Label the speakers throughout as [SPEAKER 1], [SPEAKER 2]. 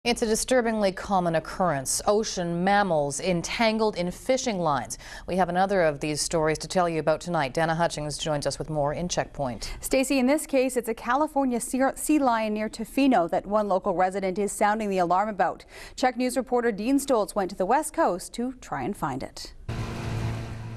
[SPEAKER 1] It's a disturbingly common occurrence. Ocean mammals entangled in fishing lines. We have another of these stories to tell you about tonight. Dana Hutchings joins us with more in Checkpoint.
[SPEAKER 2] Stacey, in this case, it's a California sea lion near Tofino that one local resident is sounding the alarm about. Check News reporter Dean Stoltz went to the West Coast to try and find it.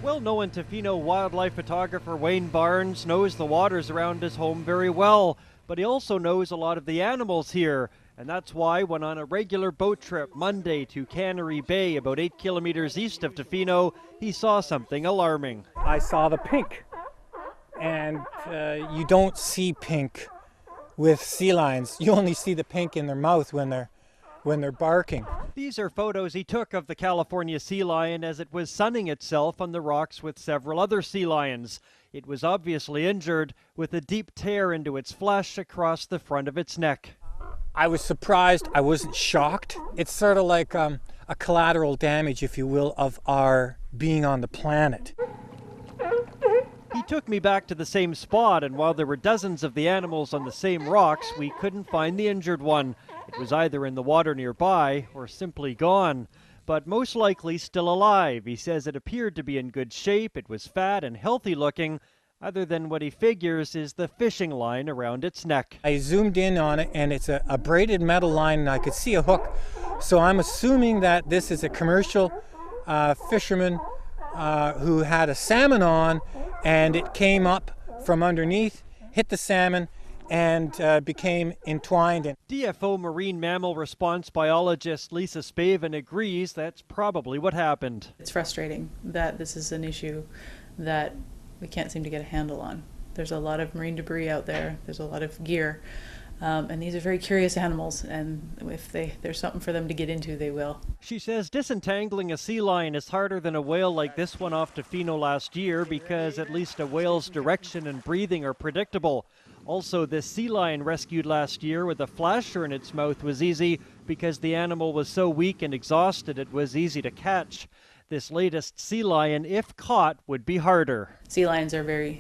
[SPEAKER 3] Well-known Tofino wildlife photographer Wayne Barnes knows the waters around his home very well, but he also knows a lot of the animals here. And that's why when on a regular boat trip Monday to Cannery Bay, about 8 kilometers east of Tofino, he saw something alarming.
[SPEAKER 4] I saw the pink, and you don't see pink with sea lions. You only see the pink in their mouth when they're barking.
[SPEAKER 3] These are photos he took of the California sea lion as it was sunning itself on the rocks with several other sea lions. It was obviously injured, with a deep tear into its flesh across the front of its neck.
[SPEAKER 4] I was surprised. I wasn't shocked. It's sort of like a collateral damage, if you will, of our being on the planet.
[SPEAKER 3] He took me back to the same spot, and while there were dozens of the animals on the same rocks, we couldn't find the injured one. It was either in the water nearby or simply gone, but most likely still alive. He says it appeared to be in good shape. It was fat and healthy looking, other than what he figures is the fishing line around its neck.
[SPEAKER 4] I zoomed in on it, and it's a braided metal line, and I could see a hook. So I'm assuming that this is a commercial fisherman who had a salmon on, and it came up from underneath, hit the salmon, and became entwined.
[SPEAKER 3] DFO marine mammal response biologist Lisa Spavin agrees that's probably what happened.
[SPEAKER 5] It's frustrating that this is an issue that we can't seem to get a handle on. There's a lot of marine debris out there, there's a lot of gear, and these are very curious animals, and if there's something for them to get into, they will.
[SPEAKER 3] She says disentangling a sea lion is harder than a whale like this one off Tofino last year, because at least a whale's direction and breathing are predictable. Also, this sea lion rescued last year with a flasher in its mouth was easy because the animal was so weak and exhausted it was easy to catch. This latest sea lion, if caught, would be harder.
[SPEAKER 5] Sea lions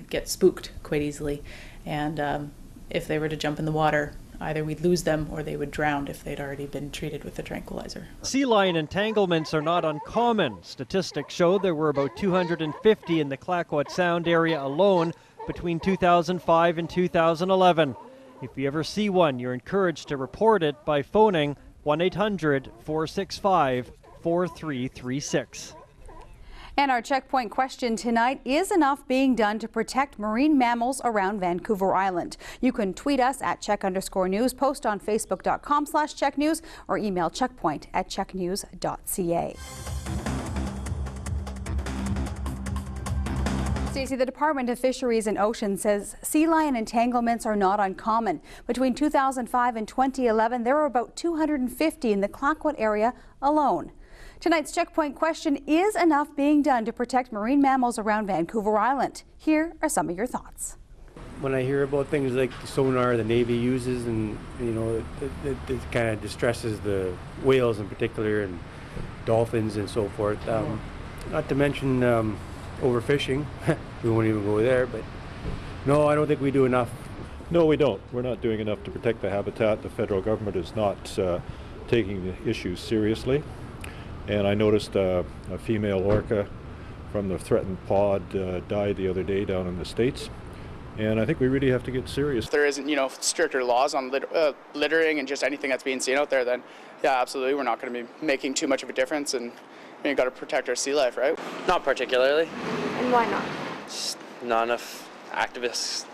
[SPEAKER 5] get spooked quite easily, and if they were to jump in the water, either we'd lose them or they would drown if they'd already been treated with a tranquilizer.
[SPEAKER 3] Sea lion entanglements are not uncommon. Statistics show there were about 250 in the Clayoquot Sound area alone between 2005 and 2011. If you ever see one, you're encouraged to report it by phoning 1-800-465-4336.
[SPEAKER 2] And our checkpoint question tonight: is enough being done to protect marine mammals around Vancouver Island? You can tweet us at @check_news, post on facebook.com/checknews, or email checkpoint@checknews.ca. Stacey, the Department of Fisheries and Oceans says sea lion entanglements are not uncommon. Between 2005 and 2011, there were about 250 in the Clayoquot area alone. Tonight's checkpoint question: is enough being done to protect marine mammals around Vancouver Island? Here are some of your thoughts.
[SPEAKER 6] When I hear about things like the sonar the Navy uses, and it kind of distresses the whales in particular, and dolphins and so forth. Not to mention overfishing. We won't even go there, but no, I don't think we do enough.
[SPEAKER 7] No, we don't. We're not doing enough to protect the habitat. The federal government is not taking the issues seriously. And I noticed a female orca from the threatened pod died the other day down in the States. And I think we really have to get serious.
[SPEAKER 8] If there isn't, stricter laws on littering and just anything that's being seen out there, then yeah, absolutely, we're not going to be making too much of a difference, and you've got to protect our sea life, right?
[SPEAKER 9] Not particularly.
[SPEAKER 10] And why not?
[SPEAKER 9] Just not enough activists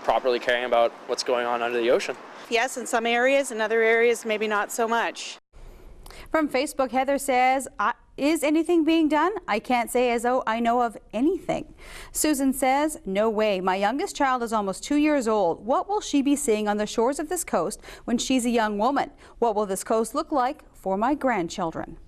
[SPEAKER 9] properly caring about what's going on under the ocean.
[SPEAKER 10] Yes, in some areas, in other areas, maybe not so much.
[SPEAKER 2] From Facebook, Heather says, is anything being done? I can't say as though I know of anything. Susan says, no way. My youngest child is almost 2 years old. What will she be seeing on the shores of this coast when she's a young woman? What will this coast look like for my grandchildren?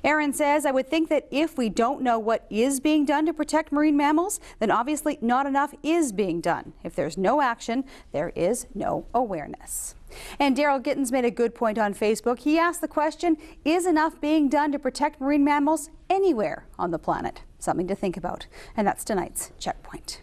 [SPEAKER 2] Aaron says, I would think that if we don't know what is being done to protect marine mammals, then obviously not enough is being done. If there's no action, there is no awareness. And Daryl Gittins made a good point on Facebook. He asked the question, is enough being done to protect marine mammals anywhere on the planet? Something to think about. And that's tonight's Checkpoint.